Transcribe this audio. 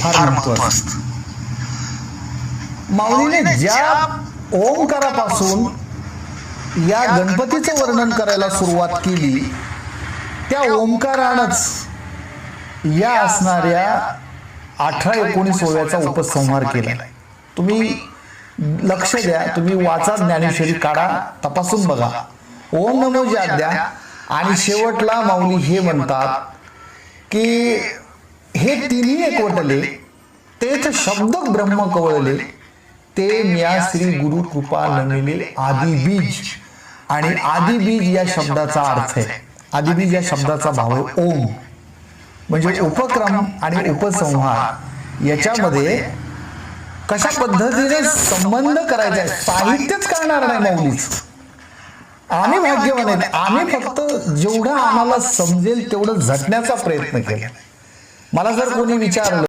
फार महत्व असतं. माऊलीने ज्या ओंकारापासून या गणपतीचं वर्णन करायला सुरुवात केली त्या ओंकारानंच या असणाऱ्या 18-19 ओव्याचा उपसंहार केला. तुम्ही लक्ष द्या, तुम्ही वाचा, ज्ञानेश्वरी काढा, तपासून बघा. ओम नमो ज्ञाद्या आणि शेवटला माऊली हे म्हणतात की हे तिन्ही एकवटले तेच शब्द ब्रह्म कवळले ते म्या श्री गुरु कृपा नमिले आदिबीज. आणि आदिबीज या शब्दाचा अर्थ आहे, आदिबीज या शब्दाचा भाव आहे ओम. म्हणजे उपक्रम आणि उपसंहार याच्यामध्ये कशा पद्धतीने संबंध करायचा आहे, साहित्यच करणार नाही माऊलीच. आम्ही भाग्यवान आहेत, आम्ही फक्त जेवढं आम्हाला समजेल तेवढं झटण्याचा प्रयत्न केला. मला जर कोणी विचारलं